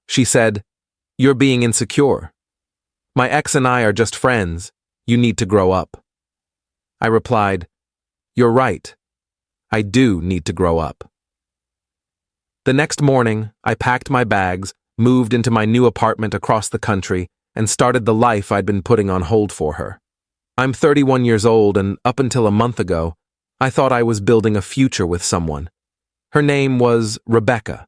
She said, "You're being insecure. My ex and I are just friends. You need to grow up." I replied, "You're right. I do need to grow up." The next morning, I packed my bags, moved into my new apartment across the country, and started the life I'd been putting on hold for her. I'm 31 years old, and up until a month ago, I thought I was building a future with someone. Her name was Rebecca.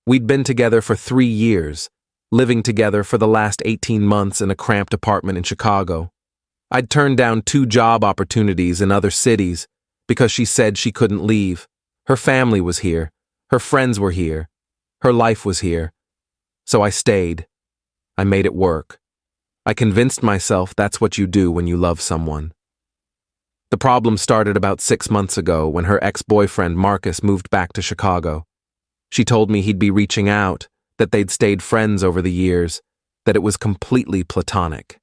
We'd been together for 3 years, living together for the last 18 months in a cramped apartment in Chicago. I'd turned down 2 job opportunities in other cities because she said she couldn't leave. Her family was here. Her friends were here. Her life was here. So I stayed. I made it work. I convinced myself that's what you do when you love someone. The problem started about 6 months ago when her ex-boyfriend Marcus moved back to Chicago. She told me he'd be reaching out, that they'd stayed friends over the years, that it was completely platonic.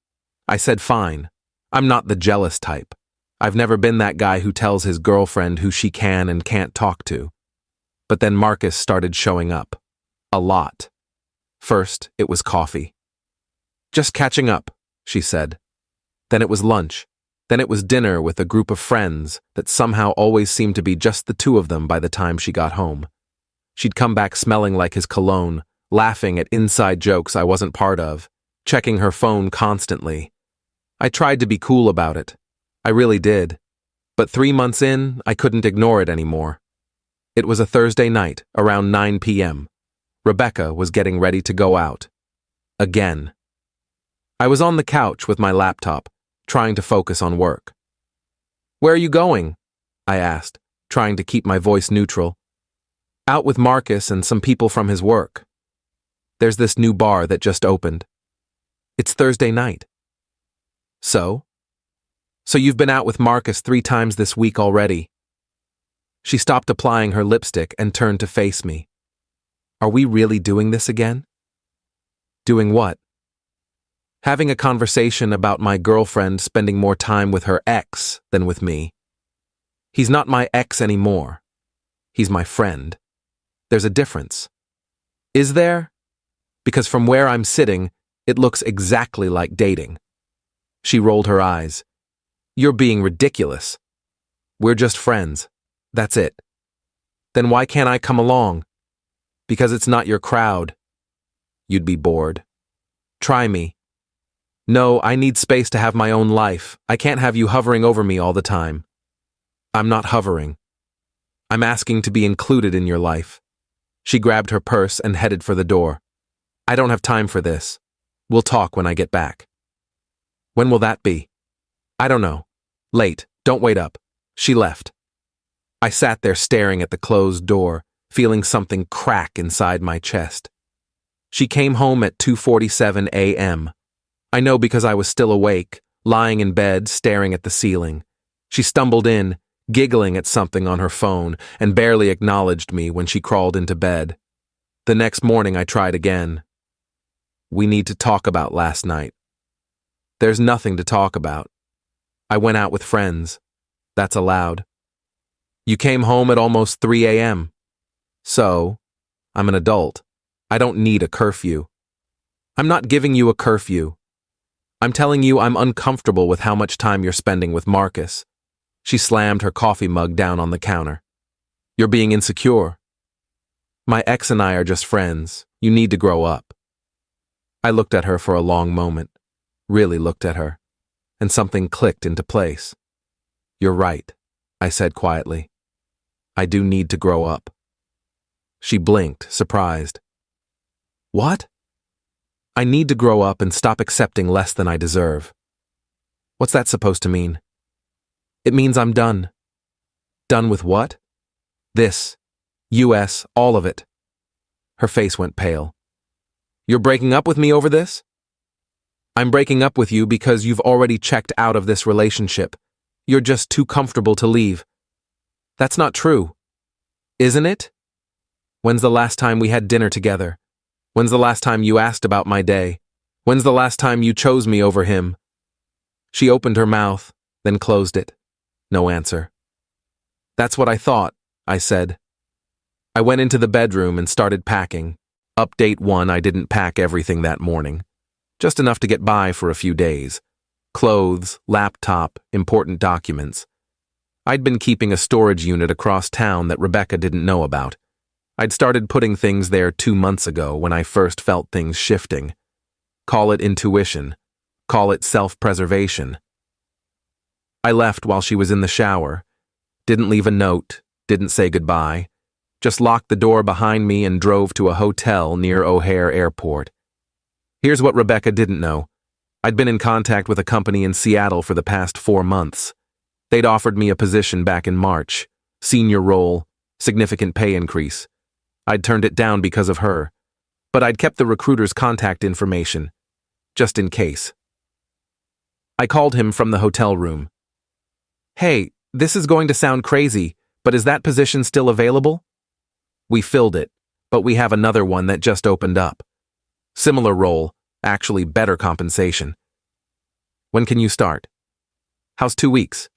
I said fine. I'm not the jealous type. I've never been that guy who tells his girlfriend who she can and can't talk to. But then Marcus started showing up. A lot. First, it was coffee. "Just catching up," she said. Then it was lunch. Then it was dinner with a group of friends that somehow always seemed to be just the 2 of them by the time she got home. She'd come back smelling like his cologne, laughing at inside jokes I wasn't part of, checking her phone constantly. I tried to be cool about it. I really did. But 3 months in, I couldn't ignore it anymore. It was a Thursday night, around 9 p.m. Rebecca was getting ready to go out. Again. I was on the couch with my laptop, trying to focus on work. "Where are you going?" I asked, trying to keep my voice neutral. "Out with Marcus and some people from his work. There's this new bar that just opened. It's Thursday night." "So? So you've been out with Marcus 3 times this week already." She stopped applying her lipstick and turned to face me. "Are we really doing this again?" "Doing what?" "Having a conversation about my girlfriend spending more time with her ex than with me. He's not my ex anymore. He's my friend. There's a difference." "Is there?" "Because from where I'm sitting, it looks exactly like dating." She rolled her eyes. "You're being ridiculous. We're just friends. That's it." "Then why can't I come along?" "Because it's not your crowd. You'd be bored. Try me." "No, I need space to have my own life. I can't have you hovering over me all the time." "I'm not hovering. I'm asking to be included in your life." She grabbed her purse and headed for the door. "I don't have time for this. We'll talk when I get back." "When will that be?" "I don't know. Late. Don't wait up." She left. I sat there staring at the closed door, feeling something crack inside my chest. She came home at 2:47 a.m. I know because I was still awake, lying in bed, staring at the ceiling. She stumbled in, giggling at something on her phone, and barely acknowledged me when she crawled into bed. The next morning I tried again. "We need to talk about last night." "There's nothing to talk about. I went out with friends. That's allowed." "You came home at almost 3 a.m. So, I'm an adult. I don't need a curfew." "I'm not giving you a curfew. I'm telling you I'm uncomfortable with how much time you're spending with Marcus." She slammed her coffee mug down on the counter. "You're being insecure. My ex and I are just friends. You need to grow up." I looked at her for a long moment, really looked at her, and something clicked into place. "You're right," I said quietly. "I do need to grow up." She blinked, surprised. "What?" "I need to grow up and stop accepting less than I deserve." "What's that supposed to mean?" "It means I'm done." "Done with what?" "This. US, all of it." Her face went pale. "You're breaking up with me over this?" "I'm breaking up with you because you've already checked out of this relationship. You're just too comfortable to leave." "That's not true." "Isn't it?" "When's the last time we had dinner together? When's the last time you asked about my day? When's the last time you chose me over him?" She opened her mouth, then closed it. No answer. "That's what I thought," I said. I went into the bedroom and started packing. Update 1, I didn't pack everything that morning. Just enough to get by for a few days. Clothes, laptop, important documents. I'd been keeping a storage unit across town that Rebecca didn't know about. I'd started putting things there 2 months ago when I first felt things shifting. Call it intuition. Call it self-preservation. I left while she was in the shower. Didn't leave a note, didn't say goodbye. Just locked the door behind me and drove to a hotel near O'Hare Airport. Here's what Rebecca didn't know. I'd been in contact with a company in Seattle for the past 4 months. They'd offered me a position back in March. Senior role, significant pay increase. I'd turned it down because of her, but I'd kept the recruiter's contact information, just in case. I called him from the hotel room. "Hey, this is going to sound crazy, but is that position still available?" "We filled it, but we have another one that just opened up. Similar role, actually better compensation." "When can you start?" "How's 2 weeks?"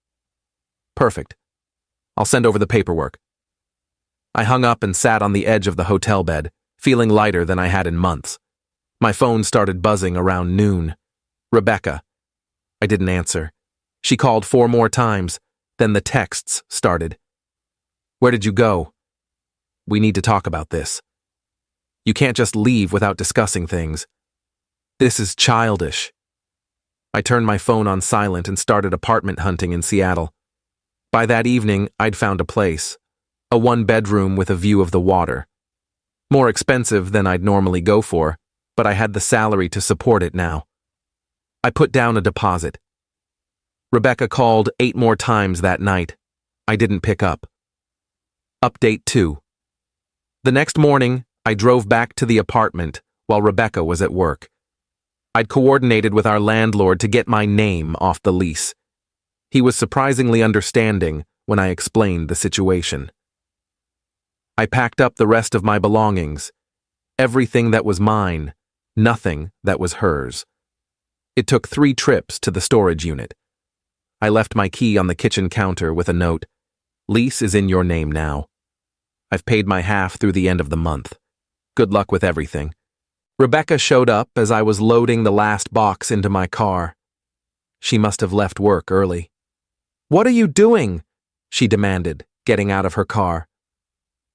"Perfect. I'll send over the paperwork." I hung up and sat on the edge of the hotel bed, feeling lighter than I had in months. My phone started buzzing around noon. Rebecca. I didn't answer. She called 4 more times, then the texts started. "Where did you go?" "We need to talk about this. You can't just leave without discussing things. This is childish." I turned my phone on silent and started apartment hunting in Seattle. By that evening, I'd found a place. A 1-bedroom with a view of the water. More expensive than I'd normally go for, but I had the salary to support it now. I put down a deposit. Rebecca called 8 more times that night. I didn't pick up. Update 2. The next morning, I drove back to the apartment while Rebecca was at work. I'd coordinated with our landlord to get my name off the lease. He was surprisingly understanding when I explained the situation. I packed up the rest of my belongings. Everything that was mine, nothing that was hers. It took 3 trips to the storage unit. I left my key on the kitchen counter with a note. "Lease is in your name now. I've paid my half through the end of the month. Good luck with everything." Rebecca showed up as I was loading the last box into my car. She must have left work early. "What are you doing?" she demanded, getting out of her car.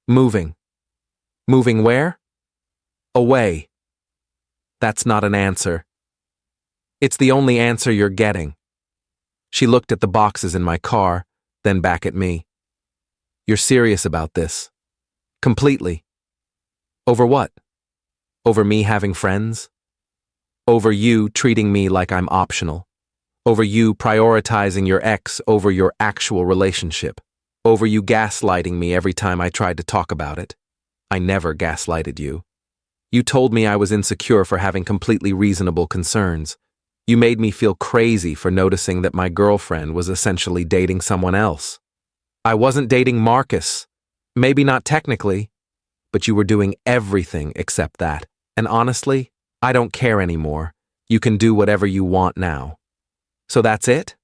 "Moving." "Moving where?" "Away." "That's not an answer." "It's the only answer you're getting." She looked at the boxes in my car, then back at me. "You're serious about this?" "Completely." "Over what?" "Over me having friends?" "Over you treating me like I'm optional." "Over you prioritizing your ex over your actual relationship." "Over you gaslighting me every time I tried to talk about it." "I never gaslighted you. You told me I was insecure for having completely reasonable concerns. You made me feel crazy for noticing that my girlfriend was essentially dating someone else. I wasn't dating Marcus. Maybe not technically, but you were doing everything except that. And honestly, I don't care anymore. You can do whatever you want now." "So that's it?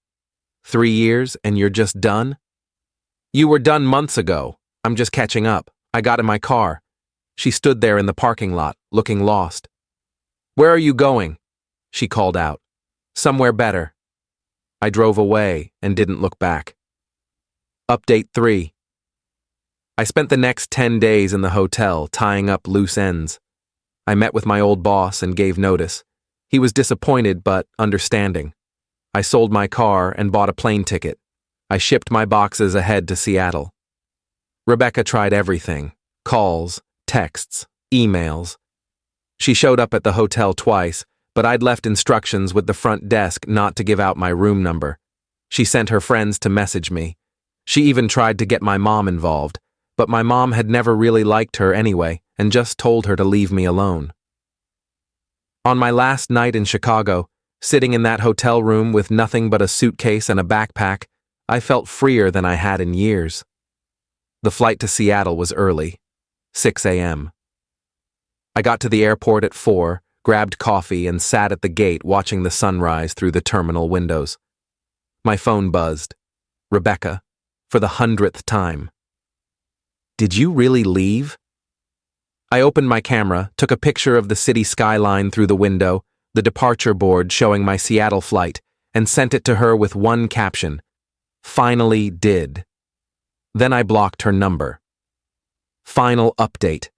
3 years and you're just done?" "You were done months ago. I'm just catching up. I got in my car." She stood there in the parking lot, looking lost. "Where are you going?" she called out. "Somewhere better." I drove away and didn't look back. Update 3. I spent the next 10 days in the hotel tying up loose ends. I met with my old boss and gave notice. He was disappointed but understanding. I sold my car and bought a plane ticket. I shipped my boxes ahead to Seattle. Rebecca tried everything: calls, texts, emails. She showed up at the hotel twice, but I'd left instructions with the front desk not to give out my room number. She sent her friends to message me. She even tried to get my mom involved, but my mom had never really liked her anyway and just told her to leave me alone. On my last night in Chicago, sitting in that hotel room with nothing but a suitcase and a backpack, I felt freer than I had in years. The flight to Seattle was early, 6 a.m. I got to the airport at 4, grabbed coffee, and sat at the gate watching the sunrise through the terminal windows. My phone buzzed. Rebecca, for the 100th time. "Did you really leave?" I opened my camera, took a picture of the city skyline through the window, the departure board showing my Seattle flight, and sent it to her with one caption: "Finally did." Then I blocked her number. Final update.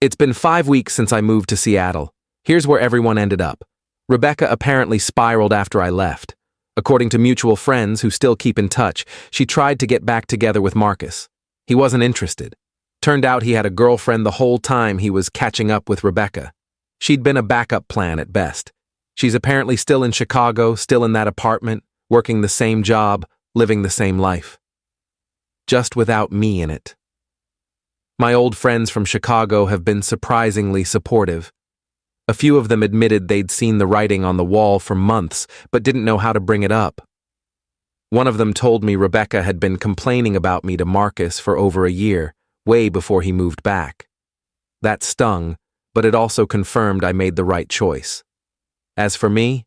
It's been 5 weeks since I moved to Seattle. Here's where everyone ended up. Rebecca apparently spiraled after I left. According to mutual friends who still keep in touch, she tried to get back together with Marcus. He wasn't interested. Turned out he had a girlfriend the whole time he was catching up with Rebecca. She'd been a backup plan at best. She's apparently still in Chicago, still in that apartment, working the same job, living the same life. Just without me in it. My old friends from Chicago have been surprisingly supportive. A few of them admitted they'd seen the writing on the wall for months, but didn't know how to bring it up. One of them told me Rebecca had been complaining about me to Marcus for over a year, way before he moved back. That stung, but it also confirmed I made the right choice. As for me,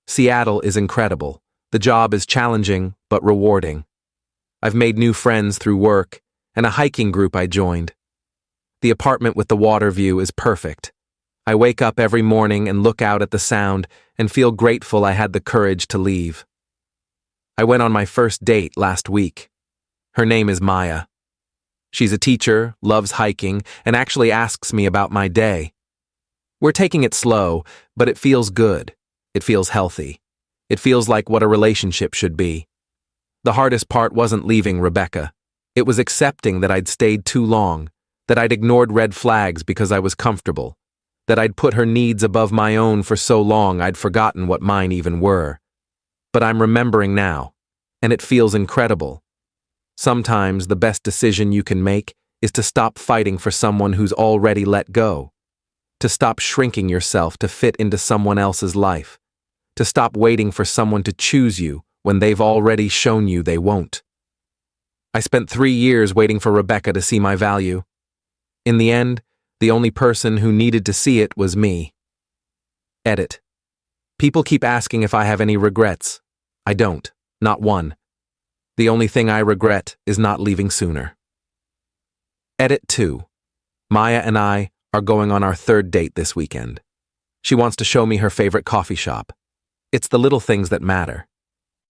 Seattle is incredible. The job is challenging, but rewarding. I've made new friends through work, and a hiking group I joined. The apartment with the water view is perfect. I wake up every morning and look out at the sound and feel grateful I had the courage to leave. I went on my first date last week. Her name is Maya. She's a teacher, loves hiking, and actually asks me about my day. We're taking it slow, but it feels good. It feels healthy. It feels like what a relationship should be. The hardest part wasn't leaving Rebecca. It was accepting that I'd stayed too long, that I'd ignored red flags because I was comfortable, that I'd put her needs above my own for so long I'd forgotten what mine even were. But I'm remembering now, and it feels incredible. Sometimes the best decision you can make is to stop fighting for someone who's already let go, to stop shrinking yourself to fit into someone else's life, to stop waiting for someone to choose you when they've already shown you they won't. I spent 3 years waiting for Rebecca to see my value. In the end, the only person who needed to see it was me. Edit. People keep asking if I have any regrets. I don't, not one. The only thing I regret is not leaving sooner. Edit 2. Maya and I are going on our 3rd date this weekend. She wants to show me her favorite coffee shop. It's the little things that matter.